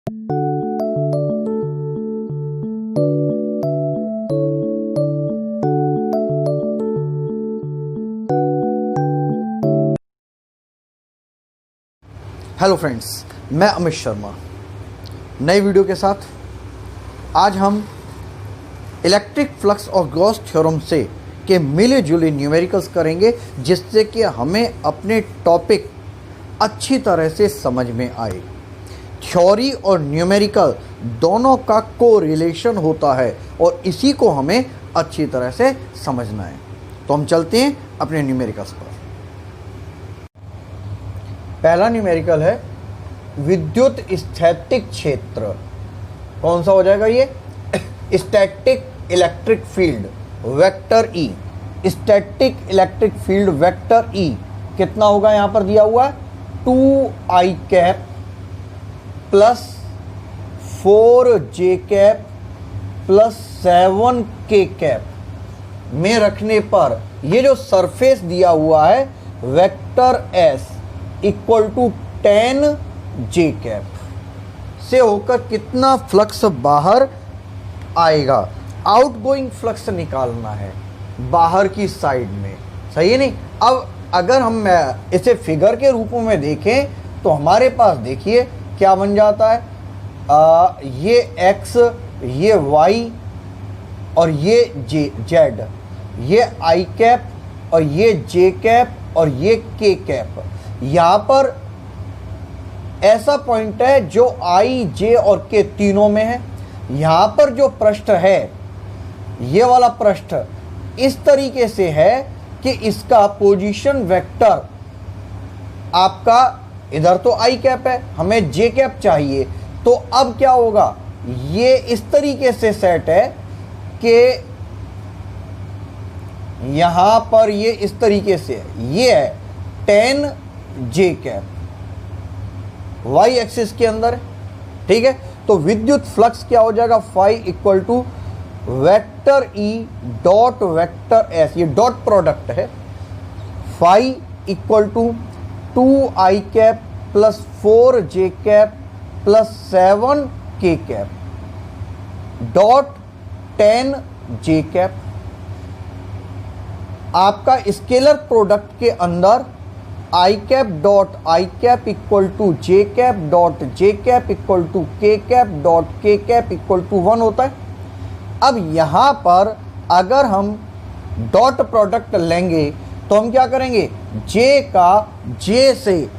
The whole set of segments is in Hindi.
हेलो फ्रेंड्स, मैं अमित शर्मा नई वीडियो के साथ। आज हम इलेक्ट्रिक फ्लक्स और गॉस थ्योरम से के मिले जुले न्यूमेरिकल्स करेंगे, जिससे कि हमें अपने टॉपिक अच्छी तरह से समझ में आए। थ्योरी और न्यूमेरिकल दोनों का कोरिलेशन होता है और इसी को हमें अच्छी तरह से समझना है। तो हम चलते हैं अपने न्यूमेरिकल्स पर। पहला न्यूमेरिकल है विद्युत स्थैतिक क्षेत्र। कौन सा हो जाएगा ये? Static electric field vector E. Static electric field vector E कितना होगा? यहां पर दिया हुआ है 2i cap plus 4j cap plus 7k cap में रखने पर ये जो सरफेस दिया हुआ है vector S equal to 10j cap से होकर कितना फ्लक्स बाहर आएगा? आउटगोइंग फ्लक्स निकालना है बाहर की साइड में, सही है नहीं? अब अगर हम इसे फिगर के रूप में देखें तो हमारे पास देखिए क्या बन जाता है। ये x, ये y और ये z, ये i कैप और ये j कैप और ये k कैप। यहाँ पर ऐसा पॉइंट है जो i, j और k तीनों में है। यहाँ पर जो पृष्ठ है, ये वाला पृष्ठ इस तरीके से है कि इसका पोजीशन वेक्टर आपका इधर तो i कैप है, हमें j कैप चाहिए। तो अब क्या होगा? ये इस तरीके से सेट है कि यहाँ पर ये इस तरीके से है। ये है 10j कैप y एक्सिस के अंदर, ठीक है। तो विद्युत फ्लक्स क्या हो जाएगा? Phi equal to vector E dot vector S, ये डॉट प्रोडक्ट है। Phi equal to 2i cap plus 4j cap plus 7k cap dot 10j cap. आपका स्केलर प्रोडक्ट के अंदर i cap dot i cap equal to j cap dot j cap equal to k cap dot k cap equal to 1 होता है। अब यहाँ पर अगर हम डॉट प्रोडक्ट लेंगे तो हम क्या करेंगे? j का j से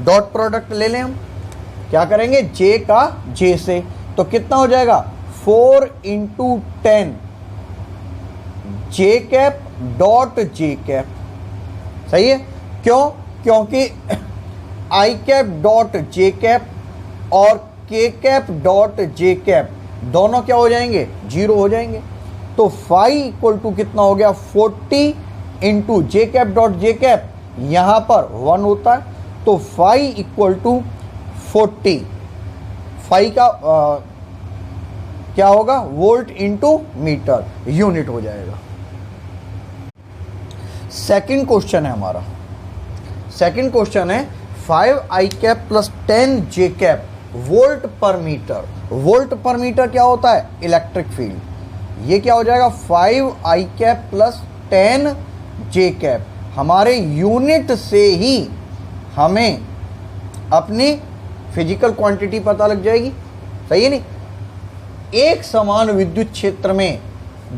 डॉट प्रोडक्ट ले लें। हम क्या करेंगे? j का j से, तो कितना हो जाएगा? 4 into 10 j cap dot j cap, सही है। क्यों? क्योंकि i cap dot j cap और k cap dot j cap दोनों क्या हो जाएंगे? 0 हो जाएंगे। तो फाई इक्वल टू कितना हो गया? 40 into j cap dot j cap, यहाँ पर 1 होता है। तो फाई इक्वल टू 40, फाई का क्या होगा? वोल्ट इंटू मीटर, यूनिट हो जाएगा। सेकंड क्वेश्चन है हमारा। सेकंड क्वेश्चन है 5i cap plus 10j cap volt पर मीटर। वोल्ट पर मीटर क्या होता है? Electric field. ये क्या हो जाएगा? 5i cap plus 10j cap. हमारे यूनिट से ही हमें अपनी फिजिकल क्वांटिटी पता लग जाएगी, सही है नहीं? एक समान विद्युत क्षेत्र में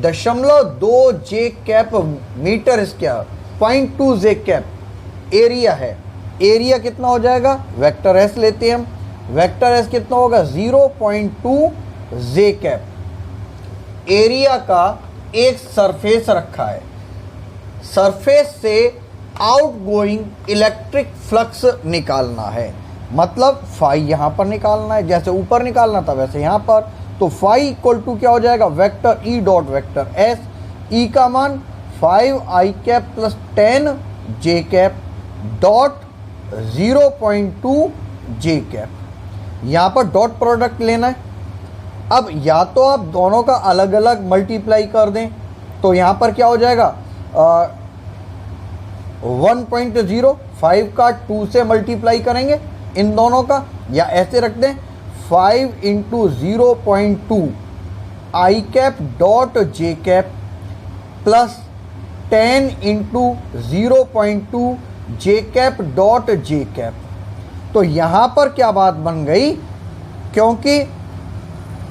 0.2j cap metre square, 0.2j cap area है। एरिया कितना हो जाएगा? वेक्टर एस लेते हैं हम। वेक्टर एस कितना होगा? 0.2j cap. एरिया का एक सरफेस रखा है, सरफेस से आउटगोइंग इलेक्ट्रिक फ्लक्स निकालना है। मतलब फाई यहाँ पर निकालना है, जैसे ऊपर निकालना था वैसे यहाँ पर। तो फाई इक्वल टू क्या हो जाएगा? Vector E dot vector S. E का मान 5i cap plus 10j cap dot 0.2j cap. यहाँ पर डॉट प्रोडक्ट लेना है। अब या तो आप दोनों का अलग अलग मल्टीप्लाई कर दें, तो यहाँ पर क्या हो जाएगा? 1.0, 5 का 2 से मल्टीप्लाई करेंगे इन दोनों का, या ऐसे रख दें 5 into 0.2 I cap dot J cap plus 10 into 0.2 J cap dot J cap. तो यहाँ पर क्या बात बन गई, क्योंकि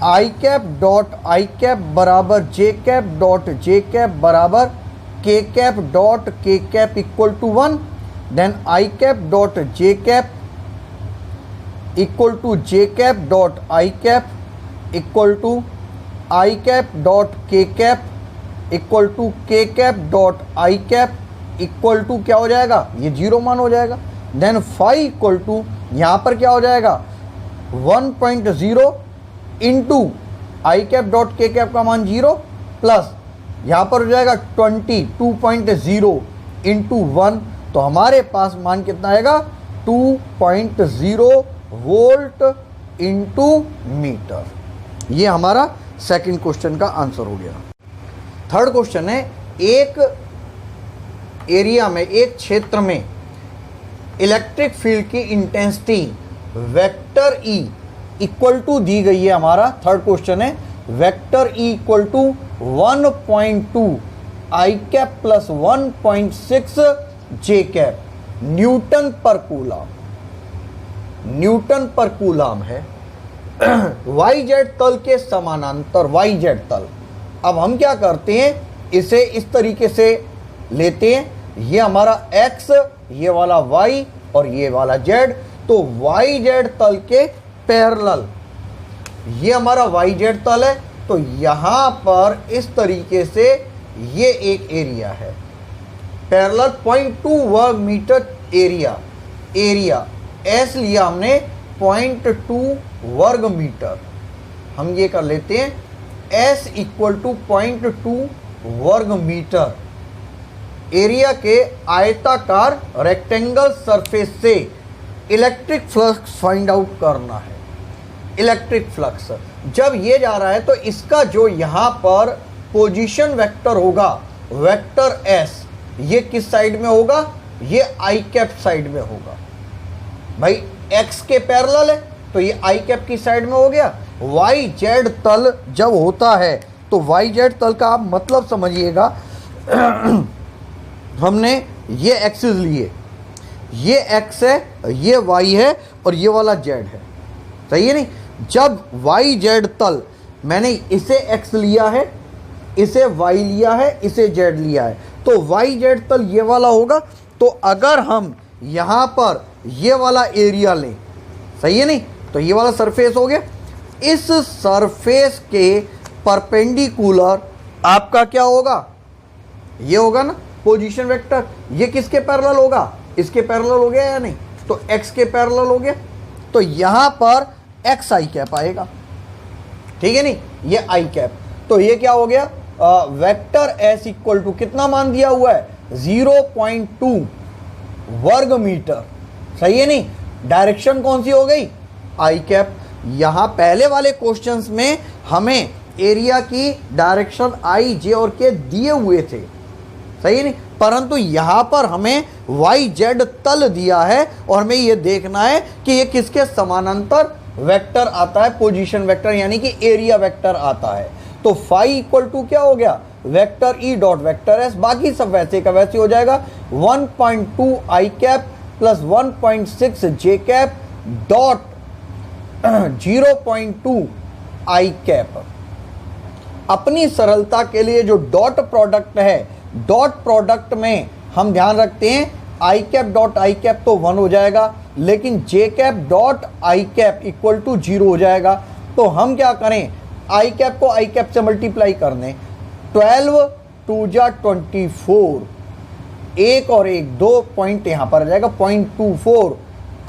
I cap dot I cap बराबर J cap dot J cap बराबर K cap dot K cap equal to 1, then I cap dot J cap equal to J cap dot I cap equal to I cap dot K cap equal to के cap dot I cap equal to क्या हो जाएगा, ये 0 मान हो जाएगा। देन फाई इक्वल टू यहाँ पर क्या हो जाएगा 1.0 इंटू आई कैप डॉट के कैप का मान 0 प्लस यहाँ पर हो जाएगा 22.0 इंटू 1, तो हमारे पास मान कितना आएगा 2.0 वोल्ट इंटू मीटर। ये हमारा सेकंड क्वेश्चन का आंसर हो गया। थर्ड क्वेश्चन है, एक एरिया में, एक क्षेत्र में इलेक्ट्रिक फील्ड की intensity vector E equal to दी गई है। हमारा थर्ड क्वेश्चन है vector E equal to 1.2 I cap plus 1.6 J cap newton per coulomb, newton per coulomb है वाई जेड तल के समानांतर, वाई जेड तल। अब हम क्या करते हैं, इसे इस तरीके से लेते हैं, ये हमारा x, ये वाला y और ये वाला z, तो वाई जेड तल के पैरेलल, ये हमारा वाई जेड तल है, तो यहां पर इस तरीके से ये एक एरिया है पैरेलल 0.2 वर्ग मीटर एरिया, एरिया एस लिया हमने 0.2 वर्ग मीटर, हम ये कर लेते हैं S इक्वल टू 0.2 वर्ग मीटर एरिया के आयताकार रेक्टेंगल सरफेस से इलेक्ट्रिक फ्लक्स फाइंड आउट करना है। इलेक्ट्रिक फ्लक्स जब ये जा रहा है तो इसका जो यहाँ पर पोजीशन वेक्टर होगा, वेक्टर S, ये किस साइड में होगा, ये आई कैप साइड में होगा। भाई x के पैरेलल है तो ये आई कैप की साइड में हो गया। वाई जेड तल जब होता है तो वाई जेड तल का आप मतलब समझिएगा हमने ये एक्सिस लिए, ये x है, ये y है और ये वाला z है, सही है नहीं। जब y z तल मैंने इसे x लिया है, इसे y लिया है, इसे z लिया है, तो y z तल ये वाला होगा। तो अगर हम यहाँ पर ये वाला एरिया लें, सही है नहीं, तो ये वाला सरफेस हो गया, इस सरफेस के परपेंडिकुलर आपका क्या होगा, ये होगा ना पोजीशन वेक्टर। ये किसके पैरेलल होगा, इसके पैरेलल हो गया या नहीं, तो x के पैरेलल हो गया, तो यहाँ पर x आई कैप आएगा, ठीक है नहीं, ये आई कैप। तो ये क्या हो गया, वेक्टर s इक्वल टू कितना मान दिया हुआ है 0.2 वर्ग मीटर, सही है नहीं। डायरेक्शन कौन सी हो गई, आई कैप। यहाँ पहले वाले क्वेश्चंस में हमें एरिया की डायरेक्शन आई जे और के दिए हुए थे, सही है नहीं, परंतु यहाँ पर हमें वाई जेड तल दिया है और हमें ये देखना है कि ये किसके समानांतर वेक्टर आता है, पोजीशन वेक्टर यानी कि एरिया वेक्टर आता है। तो फाई इक्वल टू क्या हो गया, vector E dot vector S, बाकी सब वैसे का वैसे हो जाएगा 1.2 आई cap plus 1.6 J cap dot 0.2 I cap. अपनी सरलता के लिए जो डॉट प्रोडक्ट है, डॉट प्रोडक्ट में हम ध्यान रखते हैं I cap dot I cap तो 1 हो जाएगा, लेकिन J cap dot I cap equal to 0 हो जाएगा। तो हम क्या करें, आई कैप को आई कैप से मल्टीप्लाई कर दें, 12 2 जा 24, एक और एक 2 पॉइंट यहाँ पर आ जाएगा 0.24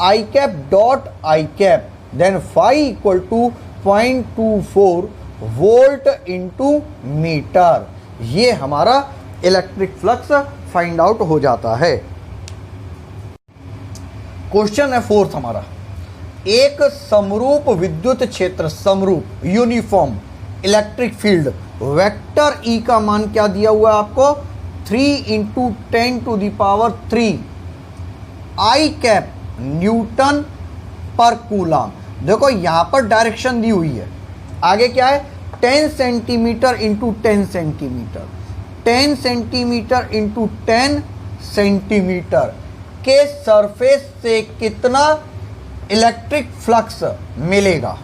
I cap dot I cap, then phi equal to 0.24 volt into metre. ये हमारा इलेक्ट्रिक फ्लक्स फाइंड आउट हो जाता है। क्वेश्चन है फोर्थ हमारा, एक समरूप विद्युत क्षेत्र, समरूप uniform electric field vector E का मान क्या दिया हुआ है आपको 3 × 10⁻³ I cap newton per coulomb. देखो यहां पर डायरेक्शन दी हुई है, आगे क्या है 10 centimetre into 10 centimetre, 10 centimetre into 10 centimetre के सरफेस से कितना इलेक्ट्रिक फ्लक्स मिलेगा।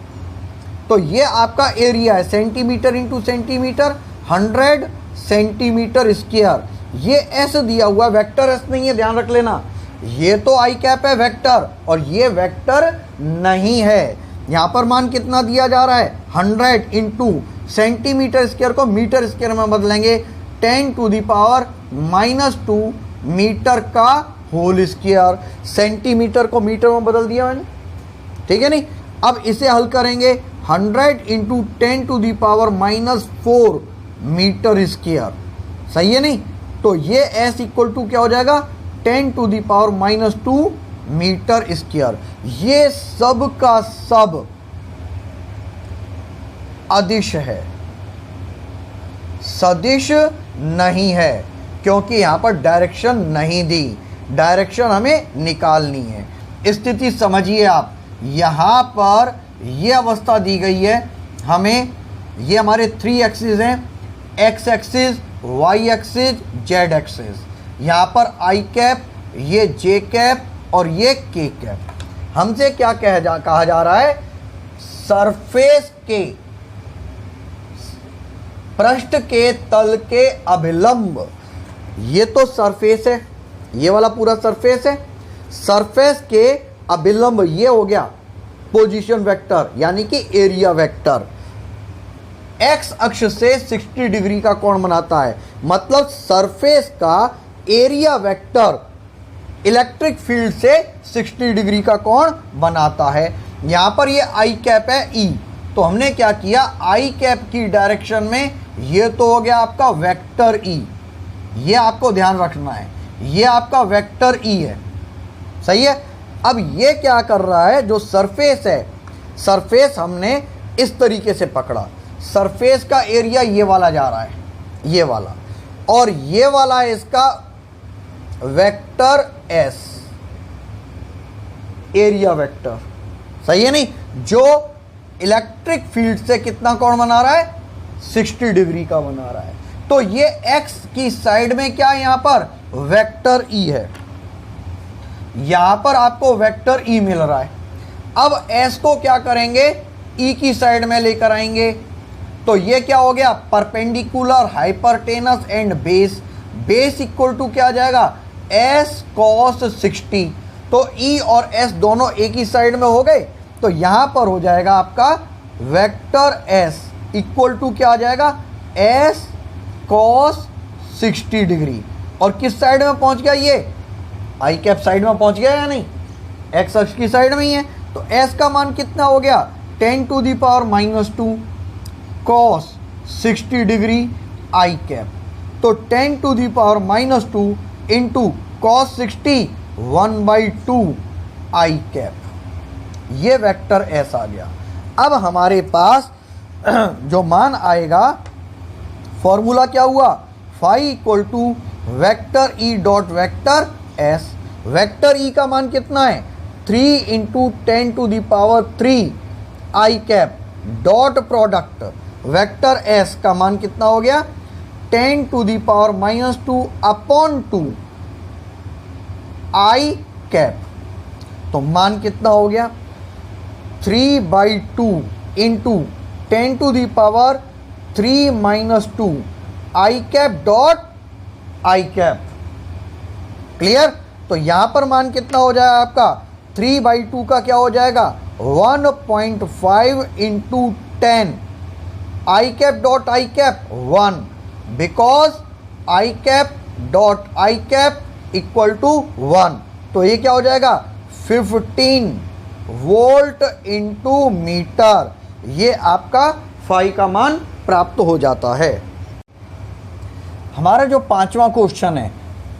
तो ये आपका एरिया है, centimetre into centimetre 100 centimetre square. ये एस दिया हुआ, वेक्टर एस नहीं है, ध्यान रख लेना। ये तो आई कैप है वेक्टर, और ये वेक्टर नहीं है। यहाँ पर मान कितना दिया जा रहा है 100 इंटू सेंटीमीटर स्क्वायर को मीटर स्क्वायर में बदलेंगे 10⁻⁻² मीटर का होल स्क्वायर। सेंटीमीटर को मीटर में बदल दिया मैंने, ठीक है नहीं। अब इसे हल करेंगे 100 इंटू 10⁻⁻4 मीटर स्क्वायर, सही है नहीं। तो ये एस इक्वल टू क्या हो जाएगा 10⁻⁻2 मीटर स्क्वायर। ये सब का सब अदिश है, सदिश नहीं है, क्योंकि यहां पर डायरेक्शन नहीं दी, डायरेक्शन हमें निकालनी है। स्थिति समझिए आप, यहां पर यह अवस्था दी गई है हमें, ये हमारे 3 एक्सिस हैं, x axis, Y axis, Z axis. यहाँ पर आई कैप, ये जे कैप और ये के कैप। हमसे क्या कहा जा रहा है, सरफेस के, पृष्ठ के तल के अभिलंब। ये तो सरफेस है, ये वाला पूरा सरफेस है, सरफेस के अभिलंब ये हो गया पोजीशन वेक्टर, यानी कि एरिया वेक्टर। एक्स अक्ष से 60 डिग्री का कोण बनाता है, मतलब सरफेस का एरिया वेक्टर इलेक्ट्रिक फील्ड से 60 डिग्री का कोण बनाता है। यहां पर ये आई कैप है ई, तो हमने क्या किया, आई कैप की डायरेक्शन में ये तो हो गया आपका वेक्टर ई, ये आपको ध्यान रखना है, ये आपका वेक्टर ई है, सही है। अब ये क्या कर रहा है, जो सरफेस है, सरफेस हमने इस तरीके से पकड़ा, सरफेस का एरिया ये वाला जा रहा है, ये वाला, और ये वाला है इसका वेक्टर एस, एरिया वेक्टर, सही है नहीं, जो इलेक्ट्रिक फील्ड से कितना कोण बना रहा है 60 डिग्री का बना रहा है। तो ये एक्स की साइड में क्या है, यहां पर वेक्टर ई है, यहां पर आपको वेक्टर ई मिल रहा है। अब एस को क्या करेंगे, ई की साइड में लेकर आएंगे, तो ये क्या हो गया, perpendicular, hypotenuse and base. Base equal to क्या आ जाएगा, एस कॉस 60। तो ई और एस दोनों एक ही साइड में हो गए, तो यहां पर हो जाएगा आपका वेक्टर एस इक्वल टू क्या आ जाएगा, एस कॉस 60 डिग्री। और किस साइड में पहुंच गया, ये आई कैप साइड में पहुंच गया या नहीं, एक्स अक्ष की साइड में ही है। तो एस का मान कितना हो गया 10⁻⁻2 कॉस 60 डिग्री आई कैप। तो 10⁻⁻2 इंटू कॉस 60 1/2 आई कैप, ये वेक्टर एस आ गया। अब हमारे पास जो मान आएगा, फॉर्मूला क्या हुआ, phi equal to vector E dot vector S. Vector E का मान कितना है 3 into 10⁻³ I cap dot product vector S का मान कितना हो गया 10⁻⁻2 अपॉन 2 आई कैप। तो मान कितना हो गया 3/2 into 10⁻³ I cap dot I cap. Clear. तो यहां पर मान कितना हो जाएगा आपका 3/2 का क्या हो जाएगा 1.5 into 10 i cap dot I cap 1, because i cap dot I cap equal to 1। तो ये क्या हो जाएगा 15 वोल्ट इंटू मीटर। ये आपका फाई का मान प्राप्त हो जाता है। हमारा जो पांचवा क्वेश्चन है,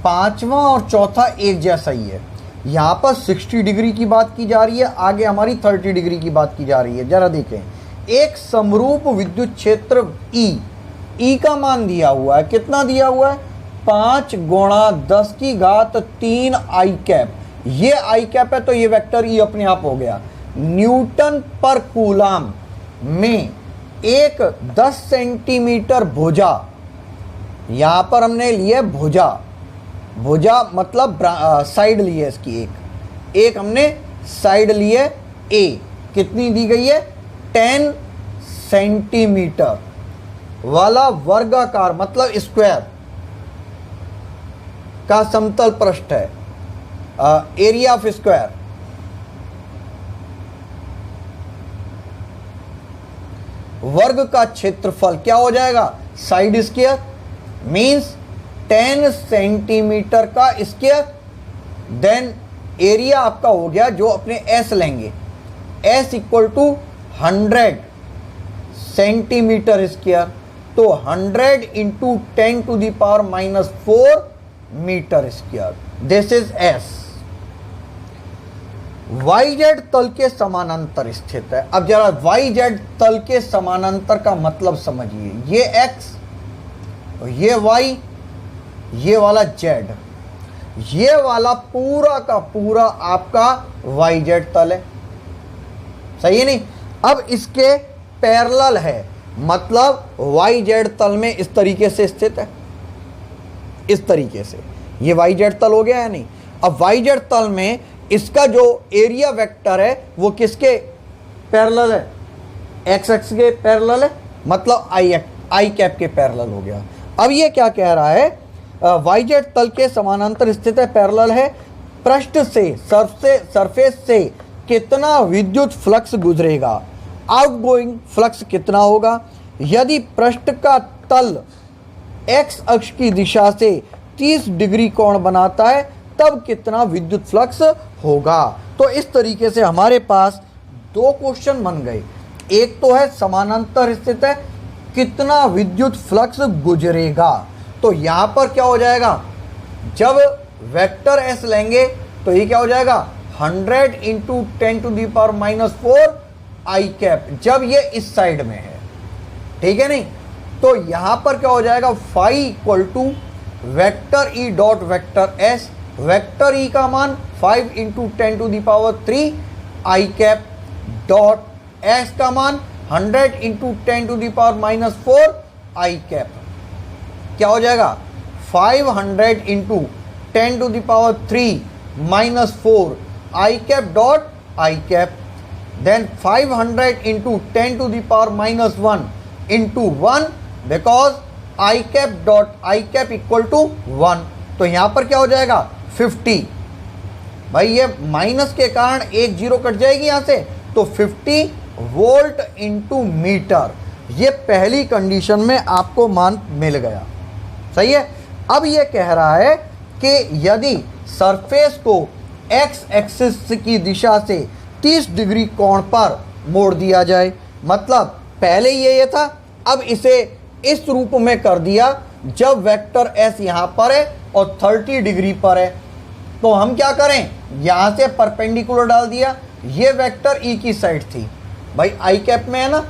पांचवा और चौथा एक जैसा ही है। यहाँ पर 60 डिग्री की बात की जा रही है, आगे हमारी 30 डिग्री की बात की जा रही है। जरा देखें, एक समरूप विद्युत क्षेत्र ई का मान दिया हुआ है, कितना दिया हुआ है 5 × 10⁻³ आई कैप। ये आई कैप है तो ये वेक्टर ई अपने आप हो गया। न्यूटन पर कूलाम में एक 10 सेंटीमीटर भुजा, यहां पर हमने लिए भुजा, भुजा मतलब साइड ली है इसकी, एक हमने साइड लिए ए, कितनी दी गई है 10 सेंटीमीटर वाला वर्गाकार मतलब स्क्वायर का समतल पृष्ठ है, एरिया ऑफ स्क्वायर, वर्ग का क्षेत्रफल क्या हो जाएगा साइड स्क्वायर मींस 10 सेंटीमीटर का स्क्वायर, देन एरिया आपका हो गया जो अपने एस लेंगे, S equal to 100 centimetre square, तो 100 into 10 to the power -4 metre square, this is S. YZ तल के समानांतर स्थित है। अब जरा YZ तल के समानांतर का मतलब समझिए, ये X, ये Y, ये वाला Z, ये वाला पूरा का पूरा आपका YZ तल है, सही है नहीं। अब इसके पैरेलल है, मतलब YZ तल में इस तरीके से स्थित है, इस तरीके से ये YZ तल हो गया है नहीं। अब YZ तल में इसका जो एरिया वेक्टर है वो किसके पैरेलल है, एक्स एक्स के पैरेलल है, मतलब आई कैप के पैरेलल हो गया। अब ये क्या कह रहा है, YZ तल के समानांतर स्थित है, पैरेलल है, पृष्ठ से सरफेस से कितना विद्युत फ्लक्स गुजरेगा, आउटगोइंग फ्लक्स कितना होगा, यदि पृष्ठ का तल एक्स अक्ष की दिशा से 30 डिग्री कोण बनाता है तब कितना विद्युत फ्लक्स होगा। तो इस तरीके से हमारे पास दो क्वेश्चन बन गए, एक तो है समानांतर स्थित है, कितना विद्युत फ्लक्स गुजरेगा, तो यहां पर क्या हो जाएगा, जब वेक्टर एस लेंगे तो ये क्या हो जाएगा 100 into 10 to the power -4 i cap, जब ये इस साइड में है, ठीक है नहीं। तो यहां पर क्या हो जाएगा, phi equal to vector E dot vector S, vector E का मान 5 into 10 to the power 3 i cap dot S का मान 100 into 10 to the power -4 i cap, क्या हो जाएगा 500 into 10 to the power 3 -4 i cap dot I cap, then 500 into 10 to the power -1 into 1 because i cap dot I cap equal to 1, तो यहां पर क्या हो जाएगा 50, भाई ये माइनस के कारण एक जीरो कट जाएगी यहां से, तो 50 वोल्ट इंटू मीटर, ये पहली कंडीशन में आपको मान मिल गया, सही है। अब ये कह रहा है कि यदि सरफेस को एक्स एक्सिस की दिशा से 30 डिग्री कोण पर मोड़ दिया जाए, मतलब पहले ये था, अब इसे इस रूप में कर दिया जब वेक्टर एस यहां पर है और 30 डिग्री पर है, तो हम क्या करें, यहां से परपेंडिकुलर डाल दिया, ये वेक्टर ई की साइड थी, भाई आई कैप में है ना,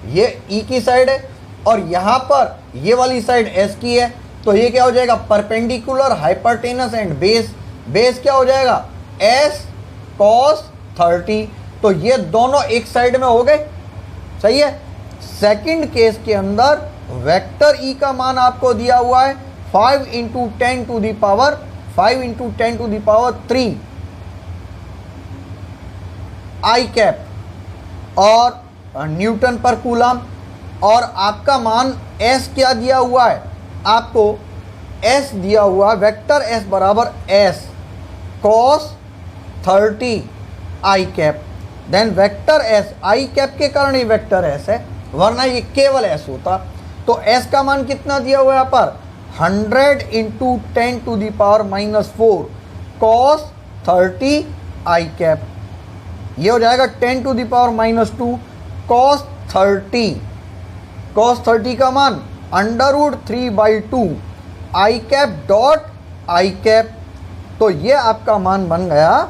ये ई की साइड है और यहां पर ये वाली साइड एस की है, तो ये क्या हो जाएगा perpendicular hypotenuse and base, base क्या हो जाएगा एस कॉस 30, तो ये दोनों एक साइड में हो गए, सही है। सेकंड केस के अंदर वेक्टर ई का मान आपको दिया हुआ है 5 into 10 to the power 5 into 10 to the power 3 i cap और न्यूटन पर कूलम, और आपका मान एस क्या दिया हुआ है, आपको एस दिया हुआ है, वेक्टर एस बराबर S cos 30 i cap, then vector S i cap के कारण ये वेक्टर एस है, वरना ये केवल एस होता, तो एस का मान कितना दिया हुआ है यहाँ पर 100 into 10 to the power -4 cos 30 i cap, ये हो जाएगा 10 to the power -2 cos 30, cos 30 का मान √3/2 i cap dot I cap, तो ये आपका मान बन गया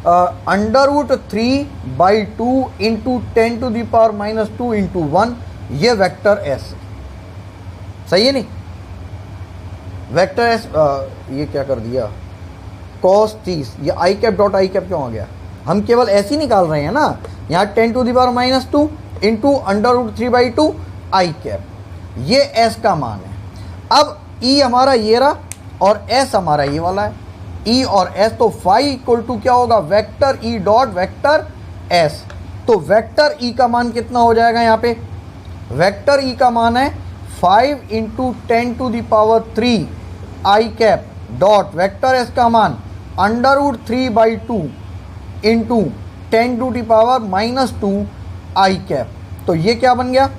√3/2 into 10 to the power -2 into 1, ये वेक्टर एस, सही है नहीं, वेक्टर एस, ये क्या कर दिया cos 30, ये आई कैप डॉट आई कैप क्यों आ गया, हम केवल ऐसे ही निकाल रहे हैं ना, यहाँ 10⁻⁻2 इंटू √3/2 आई कैप, ये एस का मान है। अब ई हमारा ये रहा और एस हमारा ये वाला है, ई और एस, तो फाई इक्वल टू क्या होगा, vector E dot vector S. तो वेक्टर ई का मान कितना हो जाएगा, यहाँ पे वेक्टर ई का मान है 5 × 10⁻³ I cap dot vector S का मान √3/2 इंटू 10⁻⁻2 आई कैप। तो ये क्या बन गया,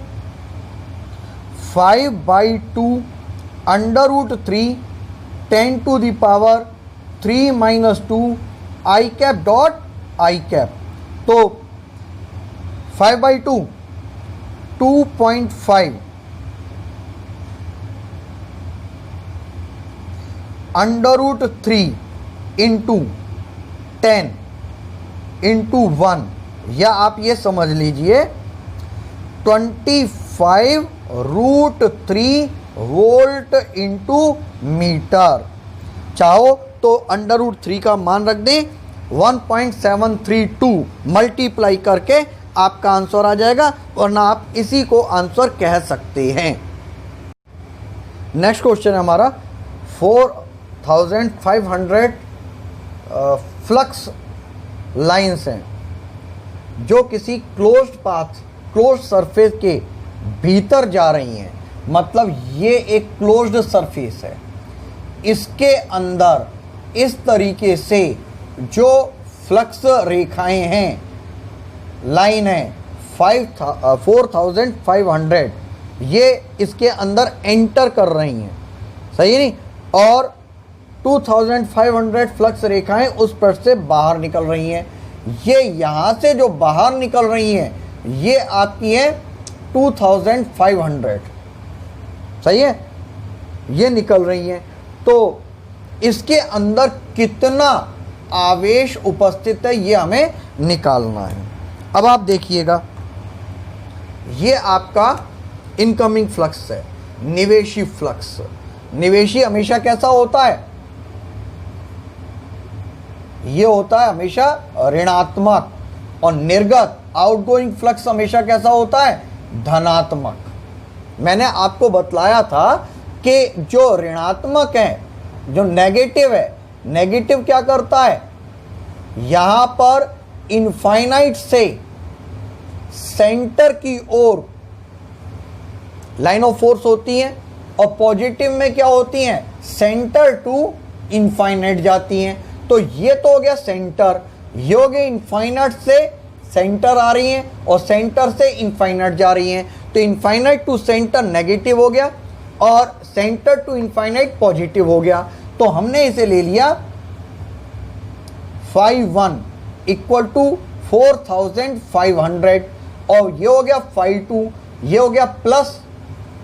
5/2 √3 10⁻³ I cap dot I cap. तो 5/2 2.5 √3 इंटू 10 इंटू 1, या आप ये समझ लीजिए 25√3 वोल्ट इंटू मीटर। चाहो तो √3 का मान रख दें, 1.732 मल्टीप्लाई करके आपका आंसर आ जाएगा, वरना आप इसी को आंसर कह सकते हैं। नेक्स्ट क्वेश्चन है हमारा 4500 फ्लक्स लाइंस हैं जो किसी क्लोज्ड पाथ, क्लोज्ड सरफेस के भीतर जा रही हैं। मतलब ये एक क्लोज्ड सरफेस है, इसके अंदर इस तरीके से जो फ्लक्स रेखाएं हैं, लाइन है 4500, ये इसके अंदर एंटर कर रही हैं, सही नहीं, और 2500 फ्लक्स रेखाएं उस पर से बाहर निकल रही हैं। ये यहाँ से जो बाहर निकल रही हैं ये आपकी है 2500, सही है, ये निकल रही हैं। तो इसके अंदर कितना आवेश उपस्थित है ये हमें निकालना है। अब आप देखिएगा, ये आपका इनकमिंग फ्लक्स है, निवेशी फ्लक्स। निवेशी हमेशा कैसा होता है, ये होता है हमेशा ऋणात्मक, और निर्गत आउटगोइंग फ्लक्स हमेशा कैसा होता है, धनात्मक। मैंने आपको बतलाया था कि जो ऋणात्मक है, जो नेगेटिव है, नेगेटिव क्या करता है, यहां पर इनफाइनाइट से सेंटर की ओर लाइन ऑफ फोर्स होती है, और पॉजिटिव में क्या होती हैं, सेंटर टू इनफाइनाइट जाती हैं। तो ये तो हो गया सेंटर, ये हो गया इनफाइनाइट से सेंटर आ रही हैं और सेंटर से इनफाइनाइट जा रही हैं। तो इनफाइनाइट टू सेंटर नेगेटिव हो गया और सेंटर टू इनफाइनाइट पॉजिटिव हो गया। तो हमने इसे ले लिया φ1 इक्वल टू 4500, और ये हो गया φ2, ये हो गया प्लस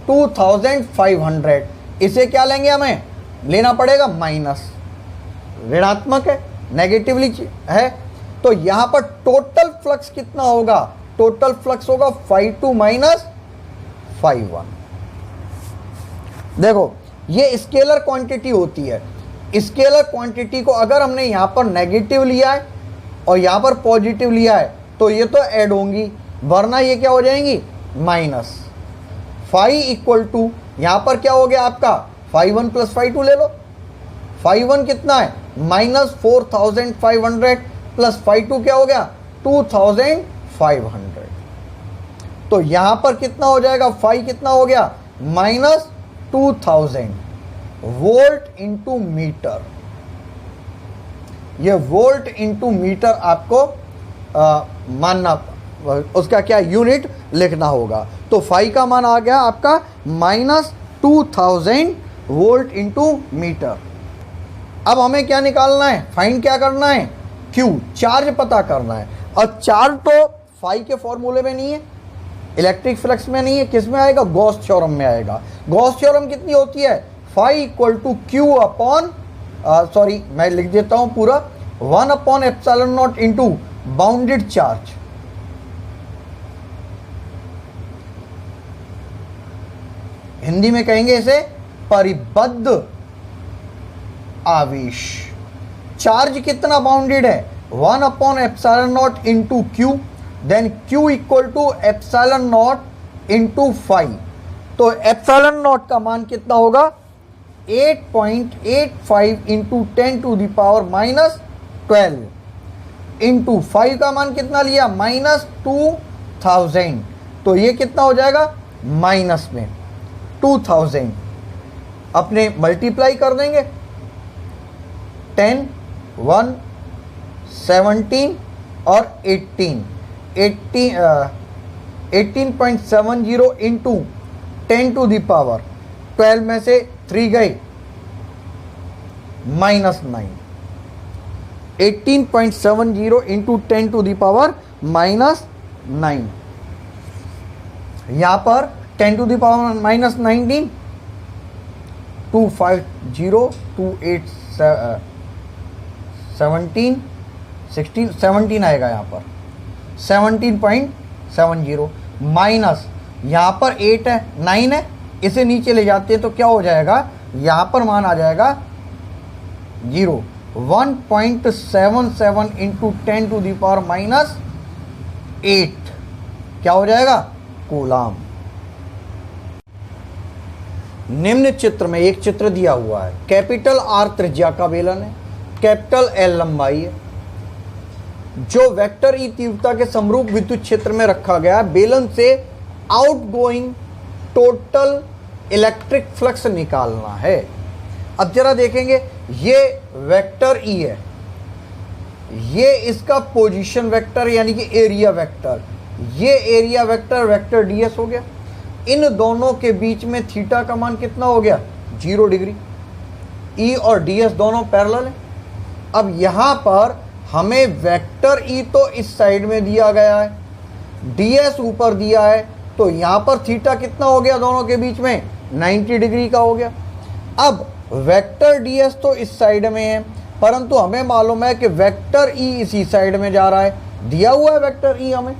2500। इसे क्या लेंगे, हमें लेना पड़ेगा माइनस, ऋणात्मक है, नेगेटिवली है। तो यहां पर टोटल फ्लक्स कितना होगा, टोटल फ्लक्स होगा φ2 माइनस φ1। देखो ये स्केलर क्वांटिटी होती है, स्केलर क्वांटिटी को अगर हमने यहां पर नेगेटिव लिया है और यहां पर पॉजिटिव लिया है तो ये तो ऐड होंगी, वरना ये क्या हो जाएंगी, माइनस। फाई इक्वल टू यहां पर क्या हो गया आपका, φ1 प्लस φ2 ले लो। φ1 कितना है, -4500 प्लस φ2 क्या हो गया, 2500। तो यहां पर कितना हो जाएगा, फाई कितना हो गया, -2000 वोल्ट इंटू मीटर। ये वोल्ट इंटू मीटर आपको मानना, उसका क्या यूनिट लिखना होगा। तो फाई का मान आ गया आपका -2000 वोल्ट इंटू मीटर। अब हमें क्या निकालना है, फाइंड क्या करना है, क्यू, चार्ज पता करना है। और चार्ज तो फाई के फॉर्मूले में नहीं है, इलेक्ट्रिक फ्लक्स में नहीं है, किस में आएगा, गॉस थ्योरम में आएगा। गॉस थ्योरम कितनी होती है, phi equal to q upon, sorry मैं लिख देता हूं पूरा, 1/ε0 इंटू बाउंडेड चार्ज। हिंदी में कहेंगे इसे परिबद्ध आवेश। चार्ज कितना बाउंडेड है, 1 upon epsilon not into q, then Q equal to epsilon not into 5। तो एप्सिलॉन नॉट का मान कितना होगा 8.85 into 10 to the power minus 12 into 5 का मान कितना लिया -2000। तो ये कितना हो जाएगा माइनस में 2000, अपने मल्टीप्लाई कर देंगे 10, 1, 17 और 18.70 इंटू 10 टू द पावर 12 में से 3 गए -9। 18.70 इंटू 10 टू द पावर -9। यहां पर 10 टू द पावर -19, 250, 28, 17, 16, 17 आएगा यहाँ पर 17.70 माइनस यहाँ पर 8 है 9 है, इसे नीचे ले जाते हैं तो क्या हो जाएगा यहाँ पर मान आ जाएगा 0। 1.77 इंटू 10 टू द पावर -8 क्या हो जाएगा कूलाम। निम्न चित्र में एक चित्र दिया हुआ है, कैपिटल आर त्रिज्या का बेलन है, कैपिटल एल लंबाई है, जो वेक्टर ई तीव्रता के समरूप विद्युत क्षेत्र में रखा गया। बेलन से आउटगोइंग टोटल इलेक्ट्रिक फ्लक्स निकालना है। अब जरा देखेंगे, ये वेक्टर ई है, ये इसका पोजीशन वेक्टर यानी कि एरिया वेक्टर, ये एरिया वेक्टर वेक्टर डीएस हो गया। इन दोनों के बीच में थीटा का मान कितना हो गया 0 डिग्री। ई और डीएस दोनों पैरेलल है। अब यहां पर हमें वेक्टर ई तो इस साइड में दिया गया है, डीएस ऊपर दिया है, तो यहां पर थीटा कितना हो गया दोनों के बीच में 90 डिग्री का हो गया। अब वेक्टर डीएस तो इस साइड में है, परंतु हमें मालूम है कि वेक्टर ई इसी साइड में जा रहा है, दिया हुआ है वेक्टर ई हमें,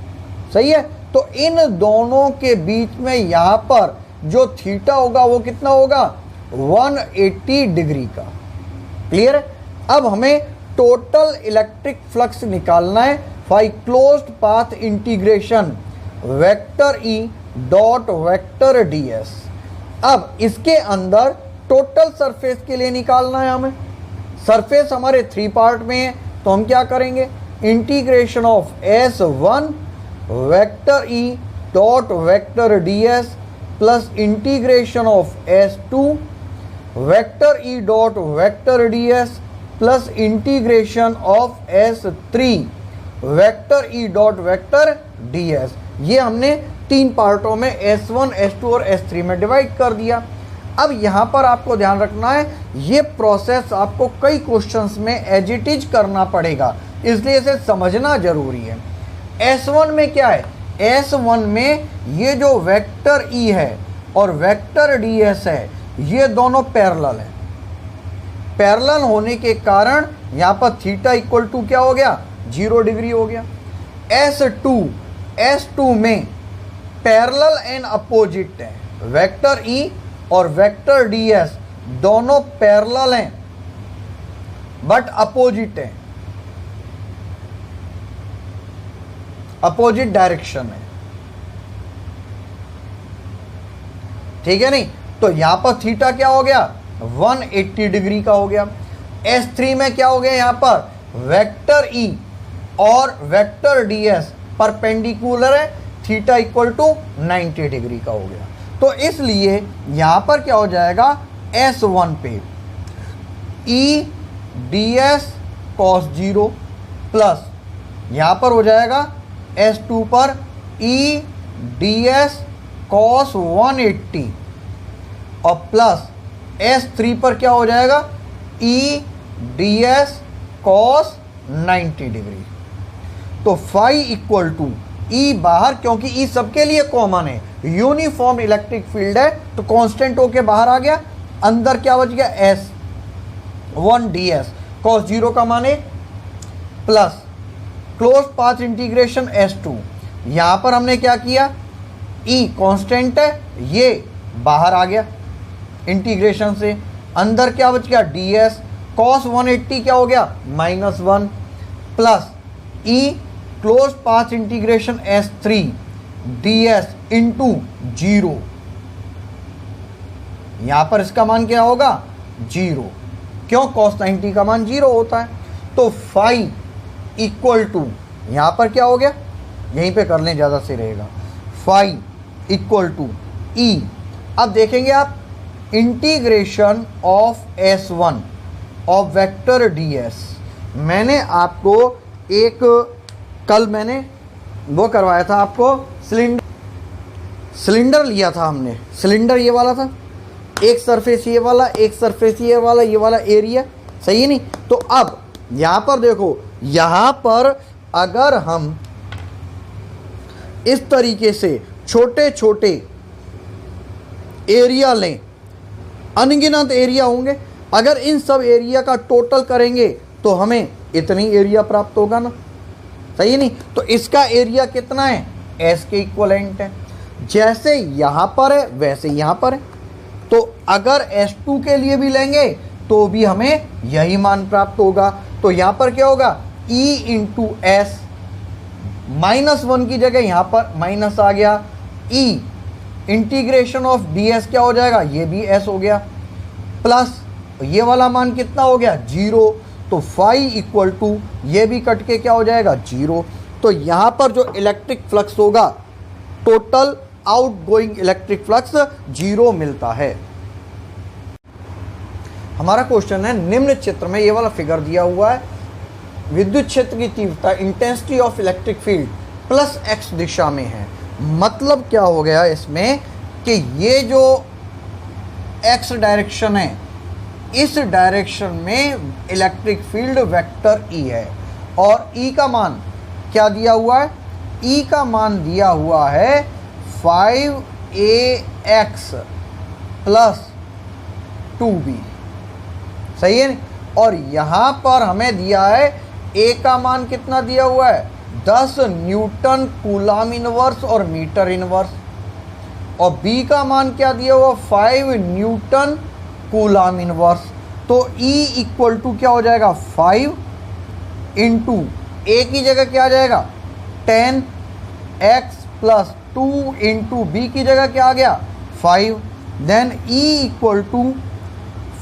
सही है। तो इन दोनों के बीच में यहां पर जो थीटा होगा वो कितना होगा 180 डिग्री का। क्लियर है। अब हमें टोटल इलेक्ट्रिक फ्लक्स निकालना है। Phi closed path integration vector E dot vector ds. अब इसके अंदर टोटल सरफेस के लिए निकालना है हमें। सरफेस हमारे 3 पार्ट में है, तो हम क्या करेंगे integration of S1 vector E dot vector DS plus integration of S2 vector E dot vector DS plus integration of S3 vector E dot vector DS. ये हमने 3 पार्टों में S1, S2 और S3 में डिवाइड कर दिया। अब यहाँ पर आपको ध्यान रखना है, ये प्रोसेस आपको कई क्वेश्चंस में एज इट इज करना पड़ेगा, इसलिए इसे समझना जरूरी है। S1 में क्या है, S1 में ये जो वेक्टर E है और वेक्टर DS है, ये दोनों पैरेलल है। पैरेलल होने के कारण यहाँ पर थीटा इक्वल टू क्या हो गया 0 डिग्री हो गया। S2 में पैरेलल एंड अपोजिट है, वेक्टर E और वेक्टर DS दोनों पैरेलल हैं बट अपोजिट है, अपोजिट डायरेक्शन है, ठीक है नहीं। तो यहां पर थीटा क्या हो गया 180 डिग्री का हो गया। S3 में क्या हो गया, यहां पर वेक्टर E और वेक्टर DS परपेंडिकुलर है, थीटा इक्वल टू 90 डिग्री का हो गया। तो इसलिए यहां पर क्या हो जाएगा S1 पे E DS cos 0 प्लस यहां पर हो जाएगा S2 पर E DS cos 180 और प्लस S3 पर क्या हो जाएगा E DS cos 90 डिग्री। तो फाई इक्वल टू E बाहर, क्योंकि E सबके लिए कॉमन है, यूनिफॉर्म इलेक्ट्रिक फील्ड है, तो कांस्टेंट होके बाहर आ गया। अंदर क्या बच गया S1 DS cos 0 का मान 1 plus close path integration S2। यहां पर हमने क्या किया, E कांस्टेंट है, ये बाहर आ गया इंटीग्रेशन से। अंदर क्या बच गया DS cos 180 क्या हो गया -1 plus E close path integration S3 ds into 0। यहां पर इसका मान क्या होगा 0, क्यों cos 90 का मान 0 होता है। तो फाई इक्वल टू यहां पर क्या हो गया, यहीं पे कर लें ज़्यादा से रहेगा, फाई इक्वल टू ई। अब देखेंगे आप integration of S1 of vector ds। मैंने आपको एक कल मैंने वो करवाया था, आपको सिलेंडर लिया था हमने, सिलेंडर ये वाला था, एक सरफेस ये वाला, एक सरफेस ये वाला एरिया, सही है नहीं। तो अब यहां पर देखो, यहां पर अगर हम इस तरीके से छोटे छोटे एरिया लें, अनगिनत एरिया होंगे, अगर इन सब एरिया का टोटल करेंगे तो हमें इतनी एरिया प्राप्त होगा ना, सही नहीं। तो इसका एरिया कितना है, S के इक्वलेंट है। जैसे यहां पर है वैसे यहां पर है, तो अगर S2 के लिए भी लेंगे तो भी हमें यही मान प्राप्त होगा। तो यहां पर क्या होगा, E इंटू S, -1 की जगह यहां पर माइनस आ गया, E इंटीग्रेशन ऑफ ds क्या हो जाएगा, ये भी S हो गया, प्लस ये वाला मान कितना हो गया 0। तो फाई इक्वल टू ये भी कट के क्या हो जाएगा 0। तो यहां पर जो इलेक्ट्रिक फ्लक्स होगा, टोटल आउटगोइंग इलेक्ट्रिक फ्लक्स 0 मिलता है। हमारा क्वेश्चन है, निम्न चित्र में ये वाला फिगर दिया हुआ है, विद्युत क्षेत्र की तीव्रता intensity of electric field plus x दिशा में है। मतलब क्या हो गया इसमें कि ये जो x डायरेक्शन है, इस डायरेक्शन में इलेक्ट्रिक फील्ड वेक्टर E है, और E का मान क्या दिया हुआ है, E का मान दिया हुआ है 5ax प्लस 2b, सही है। और यहाँ पर हमें दिया है A का मान कितना दिया हुआ है 10 न्यूटन कूलाम इनवर्स और मीटर इनवर्स, और B का मान क्या दिया हुआ 5 न्यूटन कूलाम इनवर्स। तो E इक्वल टू क्या हो जाएगा 5 इंटू A की जगह क्या आ जाएगा 10x प्लस 2 इंटू B की जगह क्या आ गया 5, then E equal to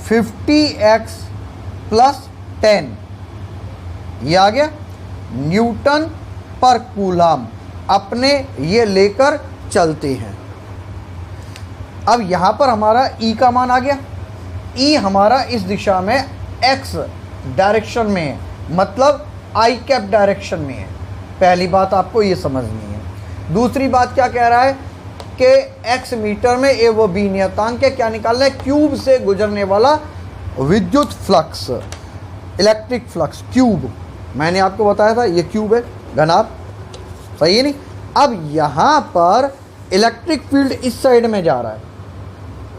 50x plus 10, ये आ गया न्यूटन पर कूलाम। अपने ये लेकर चलते हैं। अब यहां पर हमारा E का मान आ गया, E हमारा इस दिशा में x डायरेक्शन में है, मतलब I कैप डायरेक्शन में है। पहली बात आपको ये समझनी है। दूसरी बात क्या कह रहा है कि x मीटर में A व B नियतांक है, क्या निकालना है, क्यूब से गुजरने वाला विद्युत फ्लक्स, इलेक्ट्रिक फ्लक्स, क्यूब। मैंने आपको बताया था ये क्यूब है, घनाभ, सही है नहीं। अब यहाँ पर इलेक्ट्रिक फील्ड इस साइड में जा रहा है,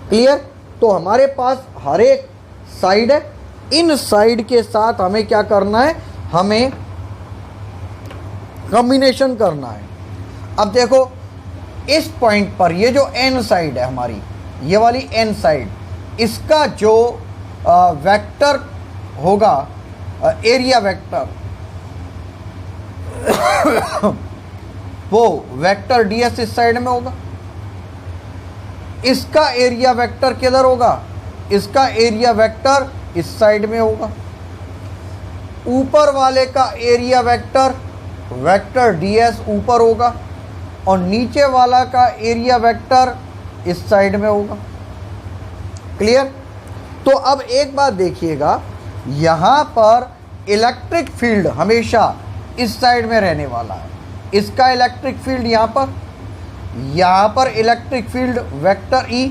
क्लियर। तो हमारे पास हर एक साइड है, इन साइड के साथ हमें क्या करना है, हमें कॉम्बिनेशन करना है। अब देखो इस पॉइंट पर ये जो n साइड है हमारी, ये वाली n साइड, इसका जो वेक्टर होगा, एरिया वेक्टर वो वेक्टर ds इस साइड में होगा, इसका एरिया वेक्टर किधर होगा, इसका एरिया वेक्टर इस साइड में होगा। ऊपर वाले का एरिया वेक्टर वेक्टर ds ऊपर होगा, और नीचे वाला का एरिया वेक्टर इस साइड में होगा, क्लियर। तो अब एक बात देखिएगा, यहाँ पर इलेक्ट्रिक फील्ड हमेशा इस साइड में रहने वाला है। इसका इलेक्ट्रिक फील्ड यहाँ पर इलेक्ट्रिक फील्ड वेक्टर E,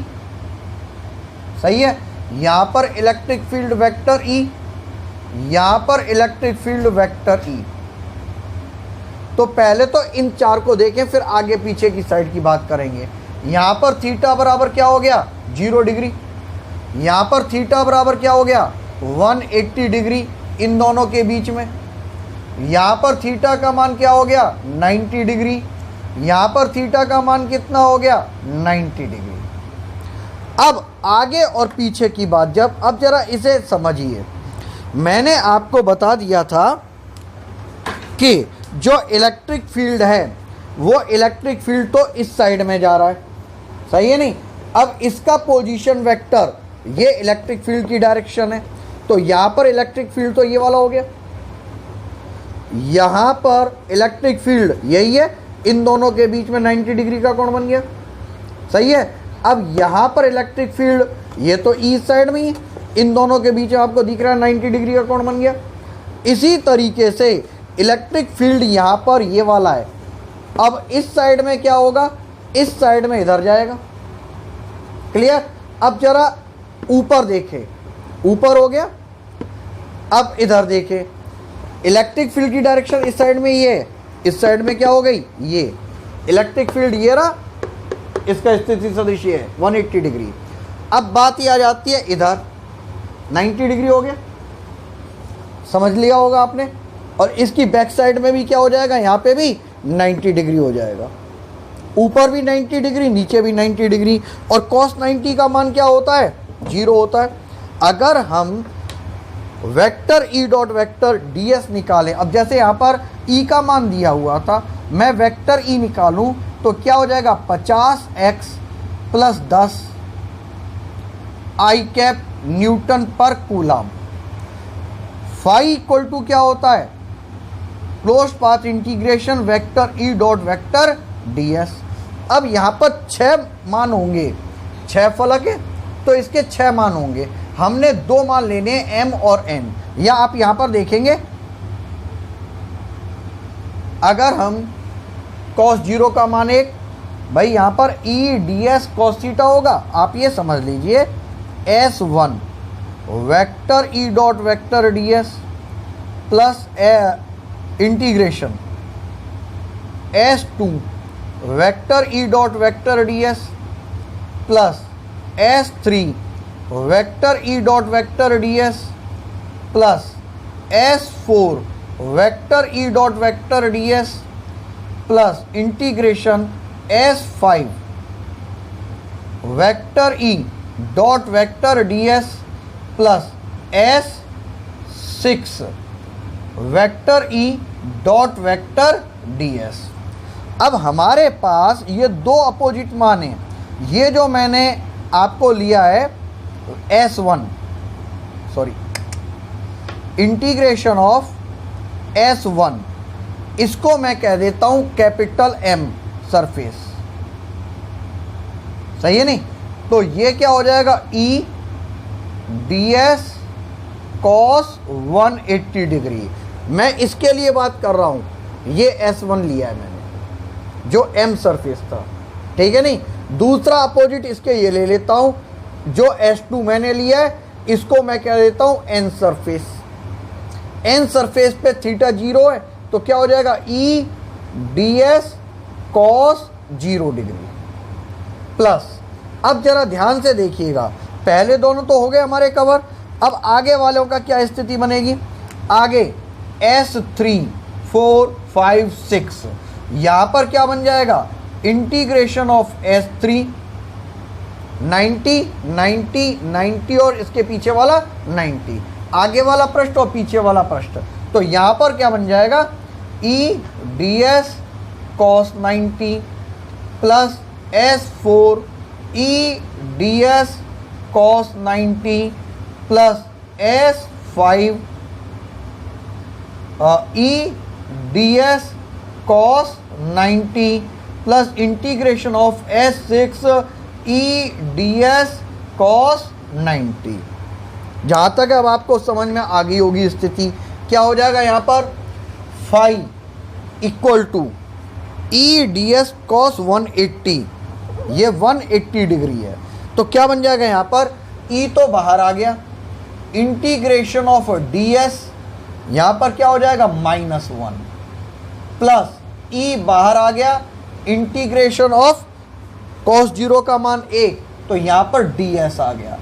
सही है। यहाँ पर इलेक्ट्रिक फील्ड वेक्टर E, यहाँ पर इलेक्ट्रिक फील्ड वेक्टर E। तो पहले तो इन चार को देखें, फिर आगे पीछे की साइड की बात करेंगे। यहाँ पर थीटा बराबर क्या हो गया 0 डिग्री, यहाँ पर थीटा बराबर क्या हो गया 180 डिग्री इन दोनों के बीच में। यहाँ पर थीटा का मान क्या हो गया 90 डिग्री, यहाँ पर थीटा का मान कितना हो गया 90 डिग्री। अब आगे और पीछे की बात, जब अब जरा इसे समझिए, मैंने आपको बता दिया था कि जो इलेक्ट्रिक फील्ड है वो इलेक्ट्रिक फील्ड तो इस साइड में जा रहा है, सही है नहीं। अब इसका पोजीशन वेक्टर ये इलेक्ट्रिक फील्ड की डायरेक्शन है, तो यहां पर इलेक्ट्रिक फील्ड तो ये वाला हो गया, यहां पर इलेक्ट्रिक फील्ड यही है, इन दोनों के बीच में 90 डिग्री का कोण बन गया, सही है। अब यहां पर इलेक्ट्रिक फील्ड ये तो ईस्ट साइड में ही, इन दोनों के बीच में आपको दिख रहा है 90 डिग्री का कोण बन गया। इसी तरीके से इलेक्ट्रिक फील्ड यहां पर ये वाला है, अब इस साइड में क्या होगा, इस साइड में इधर जाएगा, क्लियर। अब जरा ऊपर देखें, ऊपर हो गया, अब इधर देखें, इलेक्ट्रिक फील्ड की डायरेक्शन इस साइड में ये है, इस साइड में क्या हो गई, ये इलेक्ट्रिक फील्ड ये रहा, इसका स्थिति सदिश ये है 180 डिग्री। अब बात ये आ जाती है इधर 90 डिग्री हो गया, समझ लिया होगा आपने। और इसकी बैक साइड में भी क्या हो जाएगा, यहाँ पे भी 90 डिग्री हो जाएगा, ऊपर भी 90 डिग्री, नीचे भी 90 डिग्री। और cos 90 का मान क्या होता है, 0 होता है। अगर हम vector E dot vector D S निकालें, अब जैसे यहाँ पर ई का मान दिया हुआ था, मैं वेक्टर ई निकालूं तो क्या हो जाएगा, 50x plus 10 i cap newton per coulomb. Phi equal to क्या होता है, close path integration vector E dot vector D S. अब यहाँ पर 6 मान होंगे, 6 फलक है तो इसके 6 मान होंगे, हमने 2 मान लेने हैं m और n। या आप यहाँ पर देखेंगे, अगर हम cos 0 का मान 1, भाई यहाँ पर e ds cos थीटा होगा, आप ये समझ लीजिए s1 vector e dot vector ds plus integration s2 vector e dot vector ds plus s3 vector e dot vector ds plus s4 vector e dot vector ds plus integration s5 vector e dot vector ds plus s6 vector e dot vector ds। अब हमारे पास ये 2 अपोजिट मान हैं, ये जो मैंने आपको लिया है s1 sorry integration of s1, इसको मैं कह देता हूं कैपिटल M सरफेस, सही है नहीं। तो ये क्या हो जाएगा, E ds cos 180 डिग्री। मैं इसके लिए बात कर रहा हूं, ये s1 लिया है मैंने जो M सरफेस था, ठीक है नहीं। दूसरा अपोजिट इसके ये ले लेता हूं, जो s2 मैंने लिया है इसको मैं कह देता हूं n सरफेस। n सरफेस पे थीटा 0 है तो क्या हो जाएगा, E ds cos 0 degree plus. अब जरा ध्यान से देखिएगा, पहले दोनों तो हो गए हमारे कवर, अब आगे वालों का क्या स्थिति बनेगी, आगे s3 4 5 6, यहां पर क्या बन जाएगा, इंटीग्रेशन ऑफ s3 90 90 90 और इसके पीछे वाला 90, आगे वाला पृष्ठ और पीछे वाला पृष्ठ। तो यहां पर क्या बन जाएगा, E ds cos 90 plus s4 E ds cos 90 plus s5 E ds cos 90 plus integration of s6 E ds cos 90। जहाँ तक अब आपको समझ में आ गई होगी स्थिति, क्या हो जाएगा यहाँ पर, phi equal to E ds cos 180, ये 180 डिग्री है, तो क्या बन जाएगा यहाँ पर, E तो बाहर आ गया, इंटीग्रेशन ऑफ ds यहाँ पर क्या हो जाएगा, -1 प्लस E बाहर आ गया, इंटीग्रेशन ऑफ cos 0 का मान 1, तो यहाँ पर ds आ गया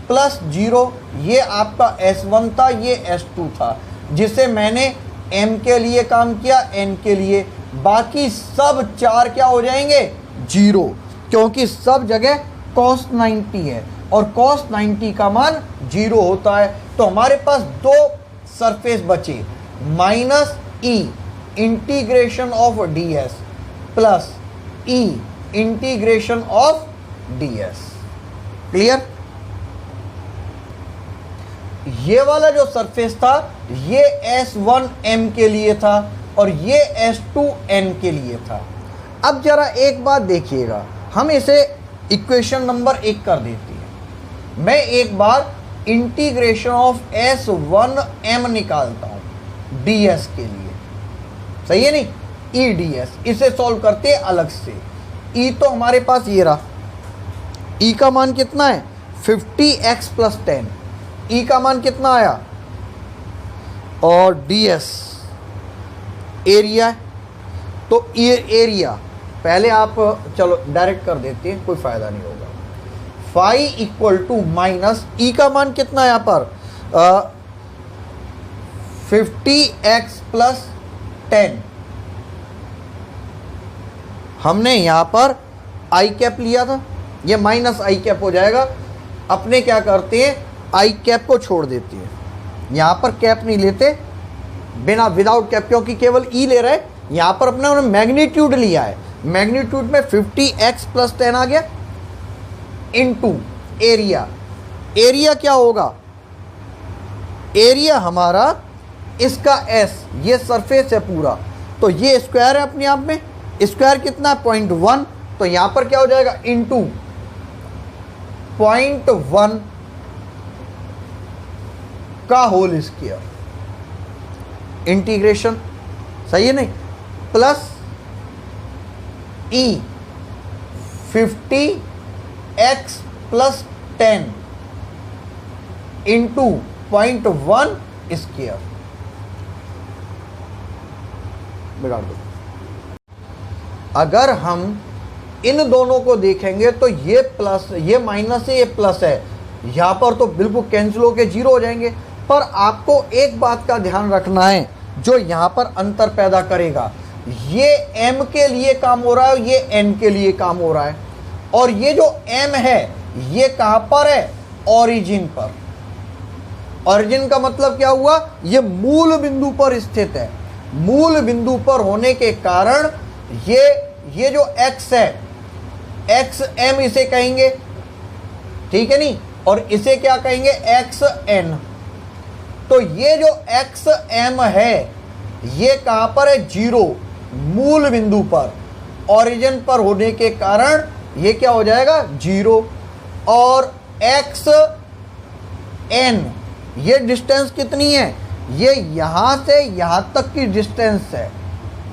प्लस 0, ये आपका s1 था, ये s2 था, जिसे मैंने m के लिए काम किया, n के लिए, बाकी सब 4 क्या हो जाएंगे, 0, क्योंकि सब जगह cos 90 है और cos 90 का मान 0 होता है। तो हमारे पास 2 सरफेस बचे, -E integration of ds plus E integration of ds। Clear? ये वाला जो सरफेस था ये S1m के लिए था और ये S2n के लिए था। अब जरा एक बात देखिएगा, हम इसे इक्वेशन नंबर 1 कर देते हैं। मैं एक बार इंटीग्रेशन ऑफ S1m निकालता हूं ds के लिए, सही है नहीं, E ds। इसे सॉल्व करते हैं अलग से। E तो हमारे पास ये रहा, E का मान कितना है 50x प्लस 10, E का मान कितना आया, और ds एरिया है। तो ये एरिया पहले आप चलो डायरेक्ट कर देते हैं, कोई फायदा नहीं होगा। फाई इक्वल टू माइनस ई का मान कितना है यहाँ पर 50x प्लस 10। हमने यहाँ पर आई कैप लिया था, ये माइनस आई कैप हो जाएगा। अपने क्या करते हैं, आई कैप को छोड़ देते हैं, यहाँ पर कैप नहीं लेते बिना विदाउट कैप, क्योंकि केवल ई ले रहे। यहाँ पर अपने मैग्नीट्यूड लिया है, मैग्नीट्यूड में 50x प्लस 10 आ गया इनटू एरिया। एरिया क्या होगा, एरिया हमारा इसका S, ये सरफेस है पूरा, तो ये स्क्वायर है अपने आप में। स्क्वायर कितना है 0.1, तो यहाँ पर क्या हो जाएगा इनटू 0.1 का होल स्क्वायर, इंटीग्रेशन, सही है नहीं, plus E 50x plus 10 into 0.1 square. बिगाड़ दो। अगर हम इन दोनों को देखेंगे तो ये प्लस, ये माइनस है, ये प्लस है, यहां पर तो बिल्कुल कैंसिल होके जीरो हो जाएंगे। पर आपको एक बात का ध्यान रखना है जो यहां पर अंतर पैदा करेगा, ये m के लिए काम हो रहा है, ये n के लिए काम हो रहा है, और ये जो m है ये कहां पर है, ओरिजिन पर। ओरिजिन का मतलब क्या हुआ, ये मूल बिंदु पर स्थित है। मूल बिंदु पर होने के कारण ये जो x है, xm इसे कहेंगे, ठीक है नहीं, और इसे क्या कहेंगे xn। तो ये जो xm है ये कहां पर है, जीरो, मूल बिंदु पर। ओरिजिन पर होने के कारण ये क्या हो जाएगा, जीरो। और xn, ये डिस्टेंस कितनी है, ये यहां से यहां तक की डिस्टेंस है।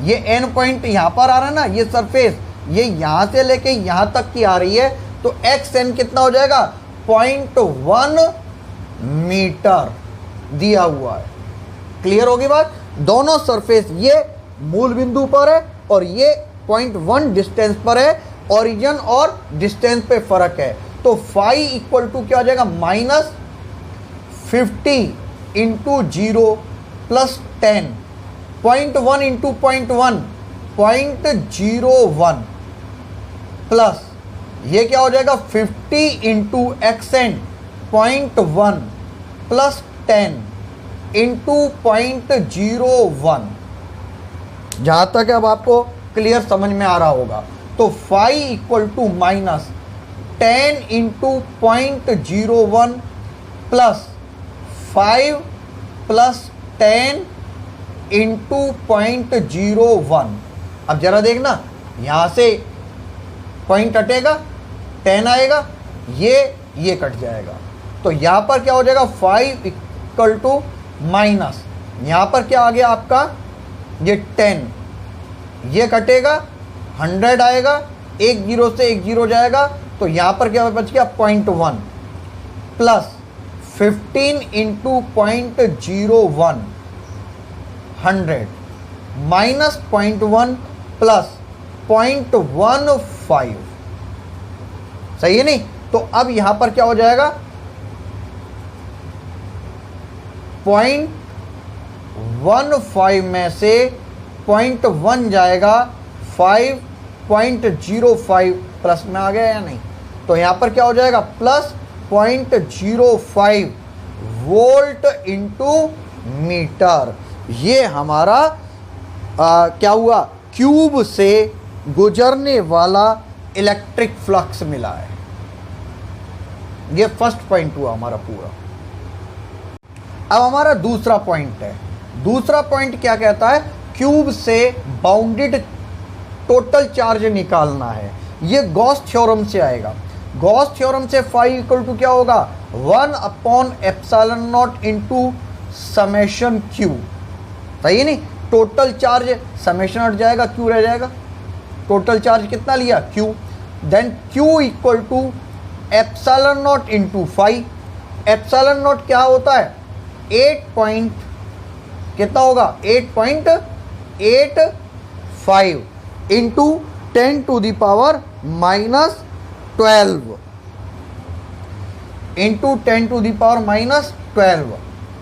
ये n पॉइंट यहां पर आ रहा है ना, ये सरफेस, ये यहां से लेके यहां तक की आ रही है, तो xn कितना हो जाएगा 0.1 मीटर दिया हुआ है। क्लियर होगी बात। दोनों सरफेस, ये मूल बिंदु पर है और ये 0.1 डिस्टेंस पर है। ओरिजिन और डिस्टेंस पे फर्क है, तो फाई इक्वल टू क्या हो जाएगा, minus 50 into 0 plus 10, 0.1 into 0.1 0.01 plus ये क्या हो जाएगा 50 इंटू एक्सेंट 0.1 प्लस 10 इंटू 0.01। जहां तक अब आपको क्लियर समझ में आ रहा होगा, तो phi equal to minus 10 into 0.01 plus 5 plus 10 into 0.01। अब जरा देखना, यहां से पॉइंट हटेगा, 10 आएगा, ये कट जाएगा, तो यहां पर क्या हो जाएगा 5 इक्वल टू माइनस, यहां पर क्या आ गया आपका, ये 10, ये कटेगा, 100 आएगा, एक जीरो से एक जीरो जाएगा, तो यहां पर क्या बच गया 0.1 प्लस 15 इंटू 0.01 100 माइनस 0.1 प्लस 0.15। सही है नहीं। तो अब यहां पर क्या हो जाएगा 0.15 में से 0.1 जाएगा 5.05 प्लस में आ गया या नहीं, तो यहां पर क्या हो जाएगा प्लस 0.05 वोल्ट इंटू मीटर। ये हमारा क्या हुआ, क्यूब से गुजरने वाला इलेक्ट्रिक फ्लक्स मिला है। ये फर्स्ट पॉइंट हुआ हमारा पूरा। अब हमारा दूसरा पॉइंट है। दूसरा पॉइंट क्या कहता है, क्यूब से बाउंडेड टोटल चार्ज निकालना है। ये गॉस थ्योरम से आएगा। गॉस थ्योरम से फाई इक्वल टू क्या होगा, 1/ε0 इंटू समेशन क्यू। सही नहीं, टोटल चार्ज समेशन हट जाएगा, क्यू रह जाएगा। टोटल चार्ज कितना लिया, Q. Then Q equal to ε0 into phi. ε0 क्या होता है, 8 कितना होगा, 8.85 इंटू 10⁻⁻12 इंटू 10⁻⁻12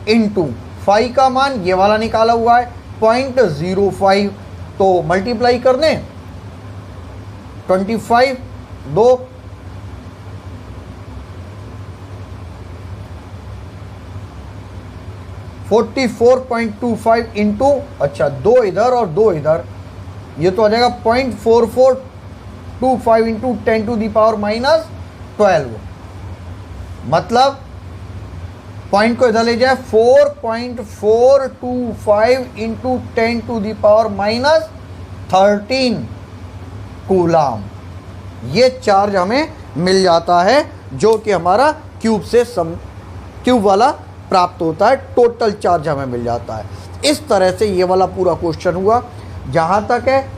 इंटू फाई का मान ये वाला निकाला हुआ है 0.05, तो मल्टीप्लाई कर दें 25 2 44.25 इंटू, अच्छा 2 इधर और 2 इधर, ये तो आ जाएगा 0.4425 इंटू 10⁻⁻12। मतलब पॉइंट को इधर ले जाए 4.425 इंटू 10⁻⁻13 कूलाम। ये चार्ज हमें मिल जाता है, जो कि हमारा क्यूब से क्यूब वाला प्राप्त होता है। टोटल चार्ज हमें मिल जाता है। इस तरह से ये वाला पूरा क्वेश्चन हुआ। जहां तक है,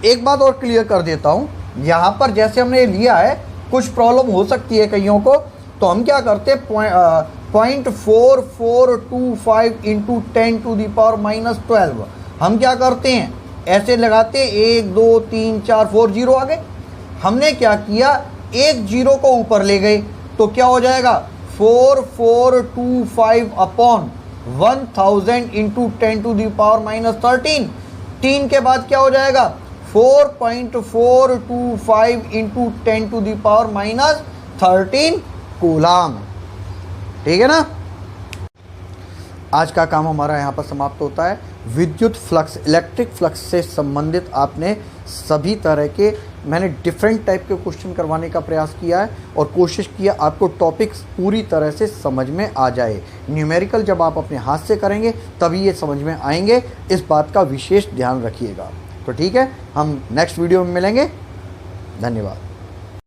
एक बात और क्लियर कर देता हूं, यहां पर जैसे हमने लिया है, कुछ प्रॉब्लम हो सकती है कईयों को, तो हम क्या करते हैं 0.4425 इंटू 10⁻⁻12 हम क्या करते हैं, ऐसे लगाते हैं 1 2 3 4 4 जीरो आ गए। हमने क्या किया, एक जीरो को ऊपर ले गए, तो क्या हो जाएगा 4425 अपॉन 1000 इंटू 10⁻⁻13। 3 के बाद क्या हो जाएगा 4.425 इंटू 10⁻⁻13 कूलाम। ठीक है ना। आज का काम हमारा यहाँ पर समाप्त होता है। विद्युत फ्लक्स, इलेक्ट्रिक फ्लक्स से संबंधित आपने सभी तरह के, मैंने डिफरेंट टाइप के क्वेश्चन करवाने का प्रयास किया है और कोशिश किया आपको टॉपिक्स पूरी तरह से समझ में आ जाए। न्यूमेरिकल जब आप अपने हाथ से करेंगे तभी ये समझ में आएंगे, इस बात का विशेष ध्यान रखिएगा। तो ठीक है, हम नेक्स्ट वीडियो में मिलेंगे। धन्यवाद।